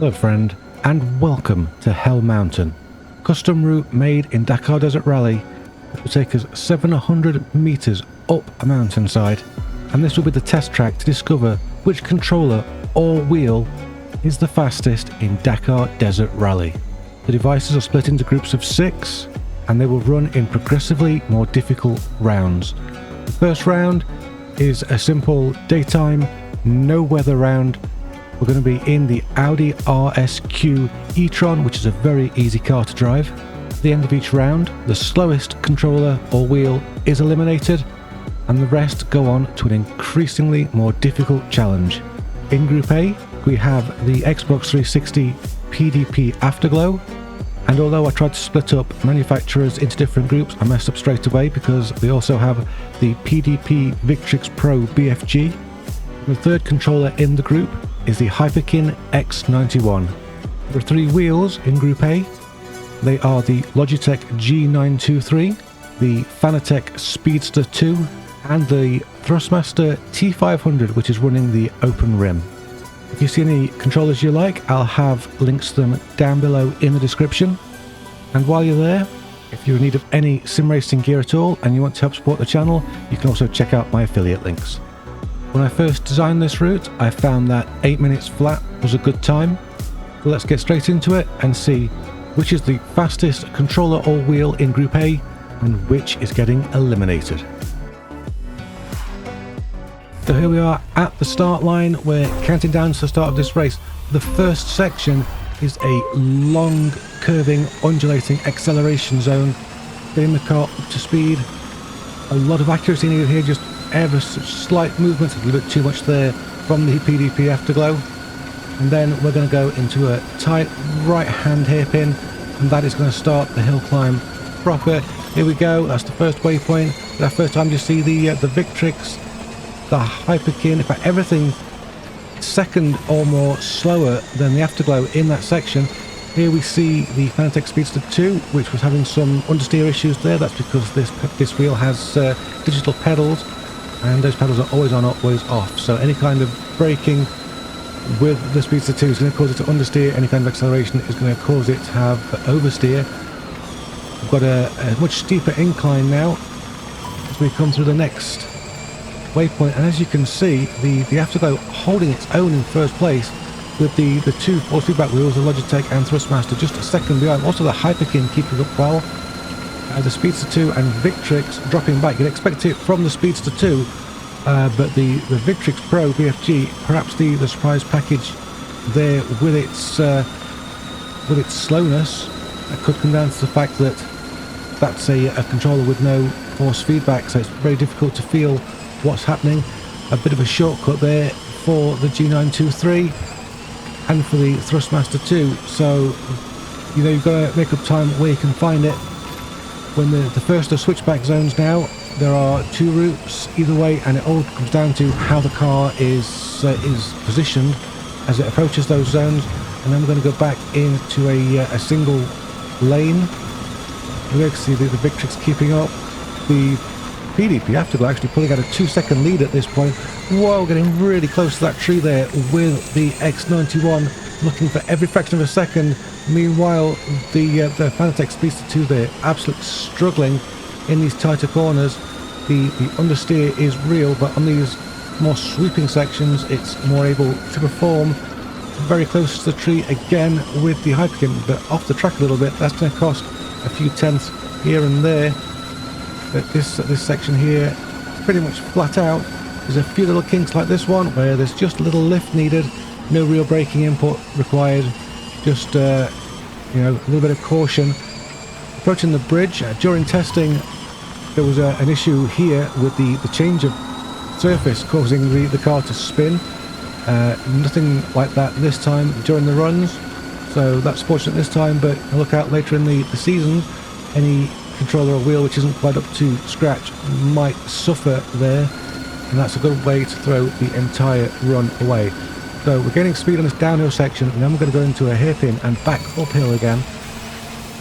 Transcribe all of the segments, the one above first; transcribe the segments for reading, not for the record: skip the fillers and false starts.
Hello friend, and welcome to Hell Mountain, custom route made in Dakar Desert Rally. It will take us 700 meters up a mountainside, and this will be the test track to discover which controller or wheel is the fastest in Dakar Desert Rally. The devices are split into groups of 6, and they will run in progressively more difficult rounds. The first round is a simple daytime, no weather round. We're going to be in the Audi RSQ e-tron, which is a very easy car to drive. At the end of each round, the slowest controller or wheel is eliminated, and the rest go on to an increasingly more difficult challenge. In Group A, we have the Xbox 360 PDP Afterglow, and although I tried to split up manufacturers into different groups, I messed up straight away because we also have the PDP Victrix Pro BFG. The third controller in the group is the Hyperkin X91. There are 3 wheels in Group A. They are the Logitech G923, the Fanatec Speedster 2, and the Thrustmaster T500, which is running the open rim. If you see any controllers you like, I'll have links to them down below in the description. And while you're there, if you're in need of any sim racing gear at all and you want to help support the channel, you can also check out my affiliate links. When I first designed this route, I found that 8 minutes flat was a good time. So let's get straight into it and see which is the fastest controller or wheel in Group A and which is getting eliminated. So here we are at the start line. We're counting down to the start of this race. The first section is a long, curving, undulating acceleration zone. Getting the car up to speed. A lot of accuracy needed here, just ever such slight movements, a little bit too much there from the PDP Afterglow. And then we're going to go into a tight right-hand hairpin, and that is going to start the hill climb proper. Here we go, that's the first waypoint. For the first time you see the Victrix, the Hyperkin, in fact everything second or more slower than the Afterglow in that section. Here we see the Fanatec Speedster 2, which was having some understeer issues there. That's because this wheel has digital pedals, and those pedals are always on, always off. So any kind of braking with the Speedster 2 is going to cause it to understeer. Any kind of acceleration is going to cause it to have oversteer. We've got a much steeper incline now as we come through the next waypoint, and as you can see, the Afterglow holding its own in first place with the 2 force feedback wheels, the Logitech and Thrustmaster, just a second behind. Also the Hyperkin keeping up well. The Speedster 2 and Victrix dropping back. You'd expect it from the Speedster 2, but the Victrix Pro BFG, perhaps the surprise package there with its slowness, could come down to the fact that that's a controller with no force feedback, so it's very difficult to feel what's happening. A bit of a shortcut there for the G923 and for the Thrustmaster 2, so you know you've got to make up time where you can find it. When the first of switchback zones now, there are 2 routes either way, and it all comes down to how the car is positioned as it approaches those zones. And then we're going to go back into a single lane. You can see the Victrix keeping up. The PDP Afterglow actually pulling out a 2-second lead at this point. Whoa, getting really close to that tree there with the X91, looking for every fraction of a second. Meanwhile, the Fanatec Speedster 2 there, absolutely struggling in these tighter corners. The understeer is real, but on these more sweeping sections, it's more able to perform. Very close to the tree again with the Hyperkin, but off the track a little bit. That's going to cost a few tenths here and there. But this section here, pretty much flat out. There's a few little kinks like this one where there's just a little lift needed, no real braking input required, just a little bit of caution. Approaching the bridge, during testing there was an issue here with the change of surface causing the car to spin. Nothing like that this time during the runs, so that's fortunate this time, but look out later in the season, any controller or wheel which isn't quite up to scratch might suffer there, and that's a good way to throw the entire run away. So we're getting speed on this downhill section, and then we're going to go into a hairpin and back uphill again.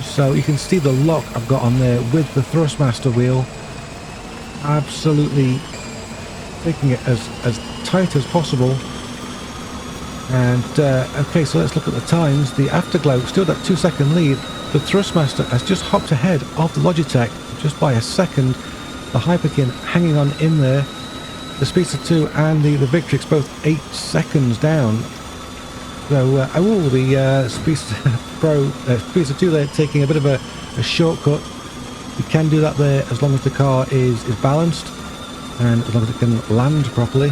So you can see the lock I've got on there with the Thrustmaster wheel. Absolutely making it as tight as possible. And okay, so let's look at the times. The Afterglow still that 2-second lead. The Thrustmaster has just hopped ahead of the Logitech just by a second. The Hyperkin hanging on in there. The Speedster 2 and the Victrix both 8 seconds down. So the Speedster Pro, Speedster 2 there taking a bit of a shortcut. You can do that there as long as the car is balanced and as long as it can land properly.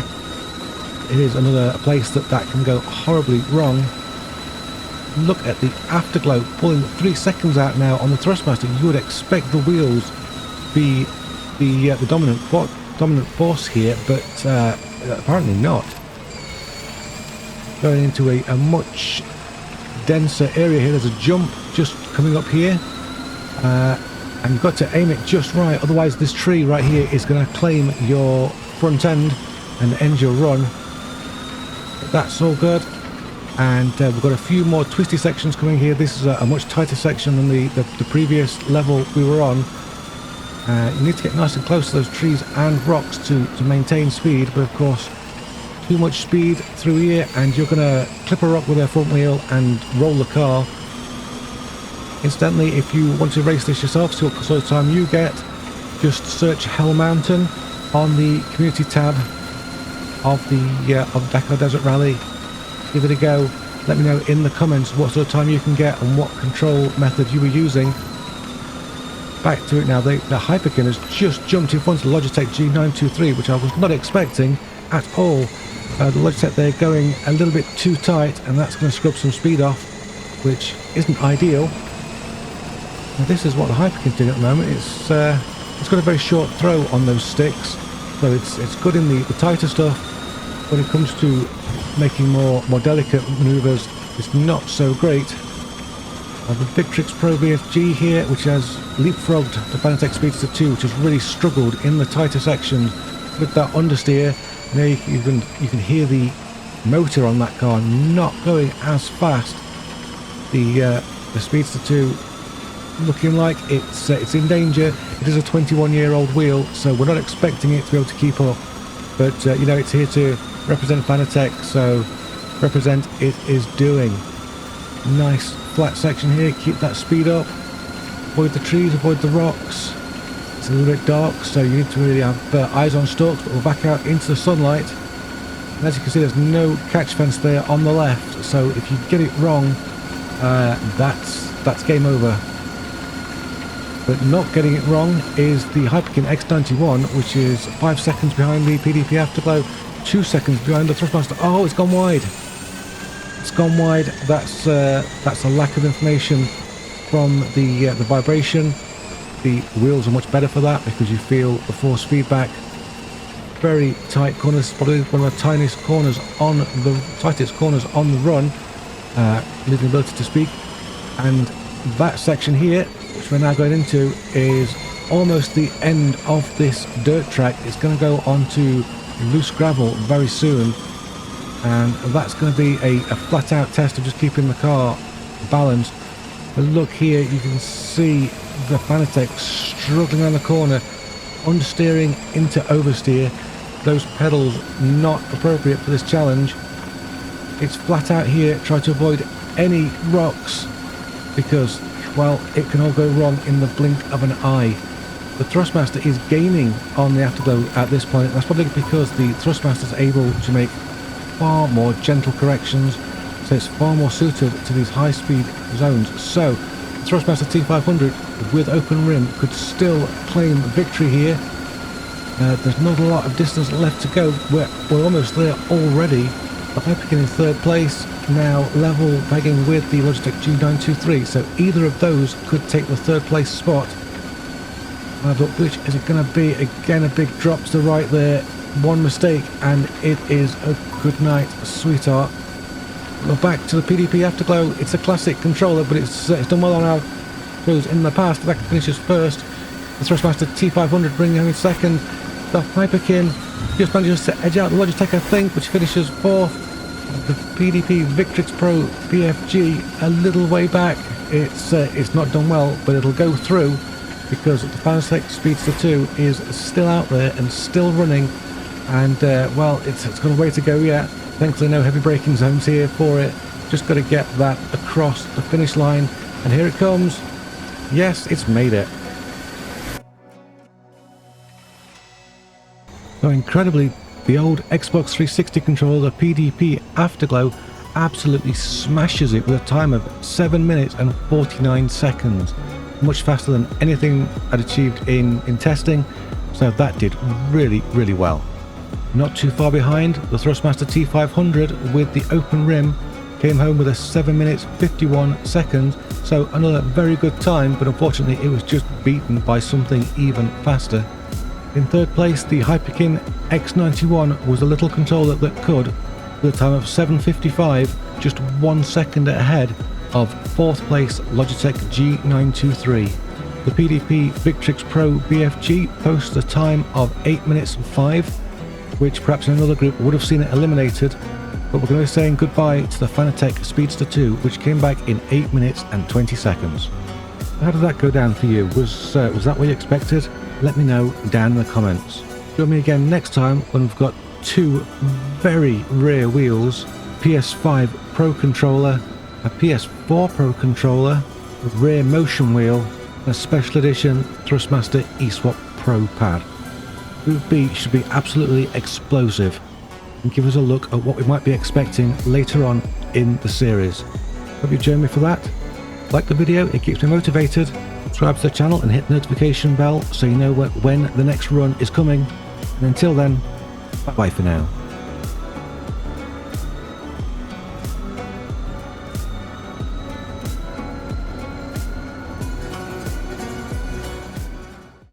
It is another place that can go horribly wrong. Look at the Afterglow pulling 3 seconds out now on the Thrustmaster. You would expect the wheels to be the dominant force here, but apparently not. Going into a much denser area here. There's a jump just coming up here, and you've got to aim it just right, otherwise this tree right here is going to claim your front end and end your run. But that's all good. And we've got a few more twisty sections coming here. This is a much tighter section than the previous level we were on. You need to get nice and close to those trees and rocks to maintain speed, but of course too much speed through here and you're going to clip a rock with their front wheel and roll the car. Incidentally, if you want to race this yourself, see what sort of time you get, just search Hell Mountain on the community tab of the Dakar Desert Rally. Give it a go. Let me know in the comments what sort of time you can get and what control method you were using. Back to it now. The Hyperkin has just jumped in front of the Logitech G923, which I was not expecting at all. The Logitech there going a little bit too tight, and that's going to scrub some speed off, which isn't ideal. Now, this is what the Hyperkin's doing at the moment. It's got a very short throw on those sticks, so it's good in the tighter stuff. When it comes to making more delicate manoeuvres, it's not so great. The Victrix Pro BFG here, which has leapfrogged the Fanatec Speedster 2, which has really struggled in the tighter sections with that understeer. Now you can hear the motor on that car not going as fast. The Speedster 2 looking like it's in danger. It is a 21-year-old wheel, so we're not expecting it to be able to keep up. But it's here to represent Fanatec, so represent it is doing. Nice flat section here, keep that speed up, avoid the trees, avoid the rocks. It's a little bit dark, so you need to really have eyes on stalks, but we're back out into the sunlight. And as you can see, there's no catch fence there on the left, so if you get it wrong, that's game over. But not getting it wrong is the Hyperkin X91, which is 5 seconds behind the PDP Afterglow, 2 seconds behind the Thrustmaster. Oh, it's gone wide. It's gone wide. That's a lack of information from the vibration. The wheels are much better for that because you feel the force feedback. Very tight corners, probably one of the tightest corners on the run, leaving the ability to speak. And that section here, which we're now going into, is almost the end of this dirt track. It's going to go onto loose gravel very soon, and that's going to be a flat out test of just keeping the car balanced. But look here, you can see the Fanatec struggling on the corner, understeering into oversteer. Those pedals not appropriate for this challenge. It's flat out here, try to avoid any rocks because, well, it can all go wrong in the blink of an eye. The Thrustmaster is gaining on the Afterglow at this point. That's probably because the Thrustmaster is able to make far more gentle corrections, so it's far more suited to these high speed zones. So the Thrustmaster T500 with open rim could still claim victory here. There's not a lot of distance left to go. We're almost there already. The Hyperkin in third place, now level pegging with the Logitech G923, so either of those could take the third place spot. But which is it going to be? Again, a big drop to the right there. One mistake and it is a good night, sweetheart. We're back to the PDP Afterglow. It's a classic controller, but it's done well on our shows in the past. That finishes first. The Thrustmaster T500 bringing home in second. The Hyperkin just manages to edge out the Logitech, I think, which finishes fourth. The PDP Victrix Pro BFG a little way back. It's not done well, but it'll go through because the Fanatec Speedster 2 is still out there and still running, and well, it's got a way to go yet. Thankfully no heavy braking zones here for it. Just got to get that across the finish line, and here it comes. Yes, it's made it. So incredibly, the old Xbox 360 controller PDP Afterglow absolutely smashes it with a time of 7 minutes and 49 seconds. Much faster than anything I'd achieved in testing, so that did really, really well. Not too far behind, the Thrustmaster T500 with the open rim came home with a 7 minutes 51 seconds, so another very good time, but unfortunately it was just beaten by something even faster. In third place, the Hyperkin X91 was a little controller that could, with a time of 7:55, just 1 second ahead of fourth place Logitech G923. The PDP Victrix Pro BFG posts a time of 8 minutes 5, which perhaps in another group would have seen it eliminated, but we're going to be saying goodbye to the Fanatec Speedster 2, which came back in 8 minutes and 20 seconds. How did that go down for you? Was that what you expected? Let me know down in the comments. Join me again next time when we've got two very rare wheels, PS5 Pro controller, a PS4 Pro controller, a rare motion wheel, and a special edition Thrustmaster eSwap Pro pad. Group B should be absolutely explosive and give us a look at what we might be expecting later on in the series. Hope you join me for that. Like the video, it keeps me motivated. Subscribe to the channel and hit the notification bell so you know when the next run is coming. And until then, bye bye for now.